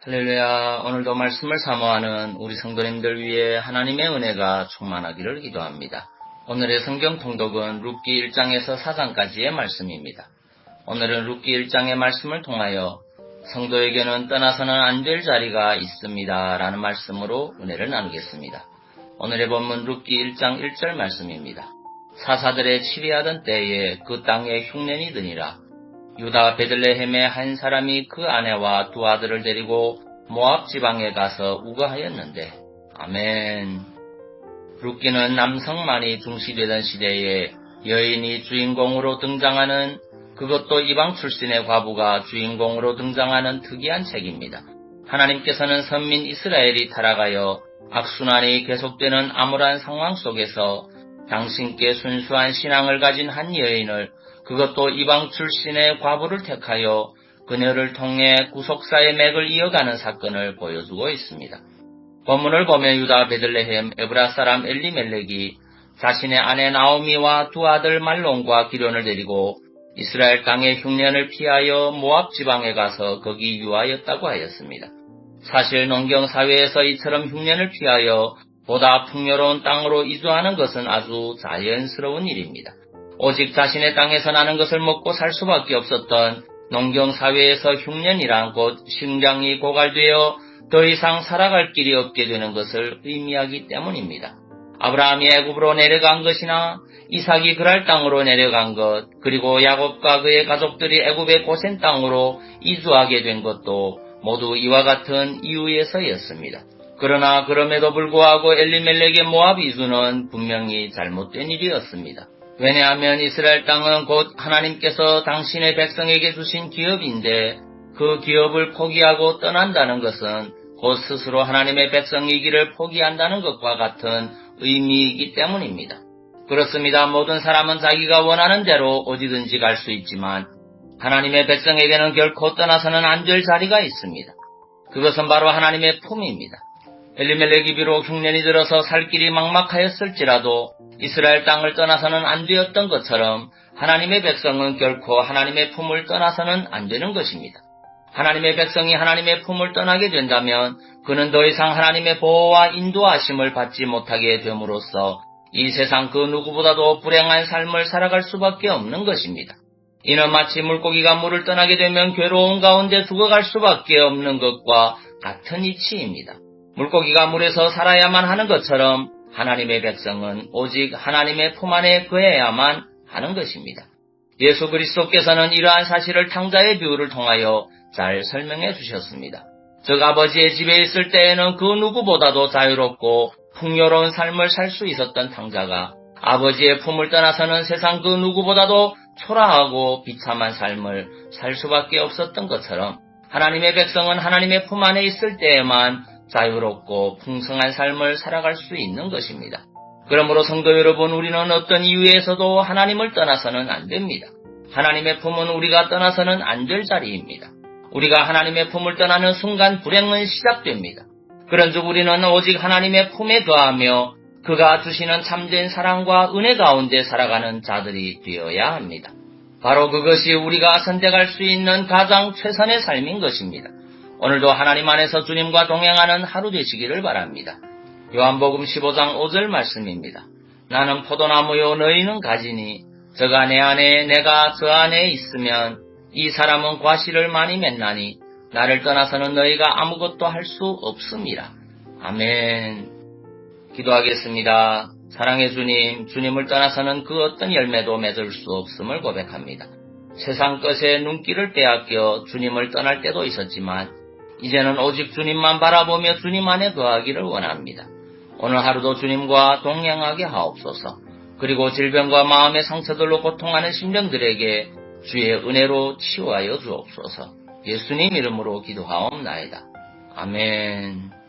할렐루야. 오늘도 말씀을 사모하는 우리 성도님들 위해 하나님의 은혜가 충만하기를 기도합니다. 오늘의 성경 통독은 룻기 1장에서 4장까지의 말씀입니다. 오늘은 룻기 1장의 말씀을 통하여 성도에게는 떠나서는 안 될 자리가 있습니다 라는 말씀으로 은혜를 나누겠습니다. 오늘의 본문 룻기 1장 1절 말씀입니다. 사사들의 치리하던 때에 그 땅에 흉년이 드니라. 유다 베들레헴의 한 사람이 그 아내와 두 아들을 데리고 모압 지방에 가서 우거하였는데. 아멘. 룻기는 남성만이 중시되던 시대에 여인이 주인공으로 등장하는, 그것도 이방 출신의 과부가 주인공으로 등장하는 특이한 책입니다. 하나님께서는 선민 이스라엘이 타락하여 악순환이 계속되는 암울한 상황 속에서 당신께 순수한 신앙을 가진 한 여인을, 그것도 이방 출신의 과부를 택하여 그녀를 통해 구속사의 맥을 이어가는 사건을 보여주고 있습니다. 본문을 보면 유다 베들레헴 에브라 사람 엘리멜렉이 자신의 아내 나오미와 두 아들 말론과 기련을 데리고 이스라엘 땅의 흉년을 피하여 모압 지방에 가서 거기 유하였다고 하였습니다. 사실 농경사회에서 이처럼 흉년을 피하여 보다 풍요로운 땅으로 이주하는 것은 아주 자연스러운 일입니다. 오직 자신의 땅에서 나는 것을 먹고 살 수밖에 없었던 농경사회에서 흉년이란 곧 식량이 고갈되어 더 이상 살아갈 길이 없게 되는 것을 의미하기 때문입니다. 아브라함이 애굽으로 내려간 것이나 이삭이 그랄 땅으로 내려간 것, 그리고 야곱과 그의 가족들이 애굽의 고센 땅으로 이주하게 된 것도 모두 이와 같은 이유에서였습니다. 그러나 그럼에도 불구하고 엘리멜렉의 모압 이주는 분명히 잘못된 일이었습니다. 왜냐하면 이스라엘 땅은 곧 하나님께서 당신의 백성에게 주신 기업인데 그 기업을 포기하고 떠난다는 것은 곧 스스로 하나님의 백성이기를 포기한다는 것과 같은 의미이기 때문입니다. 그렇습니다. 모든 사람은 자기가 원하는 대로 어디든지 갈 수 있지만 하나님의 백성에게는 결코 떠나서는 안 될 자리가 있습니다. 그것은 바로 하나님의 품입니다. 엘리멜렉이 비록 흉년이 들어서 살 길이 막막하였을지라도 이스라엘 땅을 떠나서는 안 되었던 것처럼 하나님의 백성은 결코 하나님의 품을 떠나서는 안 되는 것입니다. 하나님의 백성이 하나님의 품을 떠나게 된다면 그는 더 이상 하나님의 보호와 인도하심을 받지 못하게 됨으로써 이 세상 그 누구보다도 불행한 삶을 살아갈 수밖에 없는 것입니다. 이는 마치 물고기가 물을 떠나게 되면 괴로운 가운데 죽어갈 수밖에 없는 것과 같은 이치입니다. 물고기가 물에서 살아야만 하는 것처럼 하나님의 백성은 오직 하나님의 품 안에 거해야만 하는 것입니다. 예수 그리스도께서는 이러한 사실을 탕자의 비유를 통하여 잘 설명해 주셨습니다. 즉 아버지의 집에 있을 때에는 그 누구보다도 자유롭고 풍요로운 삶을 살 수 있었던 탕자가 아버지의 품을 떠나서는 세상 그 누구보다도 초라하고 비참한 삶을 살 수밖에 없었던 것처럼 하나님의 백성은 하나님의 품 안에 있을 때에만 자유롭고 풍성한 삶을 살아갈 수 있는 것입니다. 그러므로 성도 여러분, 우리는 어떤 이유에서도 하나님을 떠나서는 안 됩니다. 하나님의 품은 우리가 떠나서는 안 될 자리입니다. 우리가 하나님의 품을 떠나는 순간 불행은 시작됩니다. 그런즉 우리는 오직 하나님의 품에 거하며 그가 주시는 참된 사랑과 은혜 가운데 살아가는 자들이 되어야 합니다. 바로 그것이 우리가 선택할 수 있는 가장 최선의 삶인 것입니다. 오늘도 하나님 안에서 주님과 동행하는 하루 되시기를 바랍니다. 요한복음 15장 5절 말씀입니다. 나는 포도나무요 너희는 가지니 저가 내 안에 내가 저 안에 있으면 이 사람은 과실을 많이 맺나니 나를 떠나서는 너희가 아무것도 할 수 없음이라. 아멘. 기도하겠습니다. 사랑의 주님, 주님을 떠나서는 그 어떤 열매도 맺을 수 없음을 고백합니다. 세상 것에 눈길을 빼앗겨 주님을 떠날 때도 있었지만 이제는 오직 주님만 바라보며 주님 안에 거하기를 원합니다. 오늘 하루도 주님과 동행하게 하옵소서. 그리고 질병과 마음의 상처들로 고통하는 심령들에게 주의 은혜로 치유하여 주옵소서. 예수님 이름으로 기도하옵나이다. 아멘.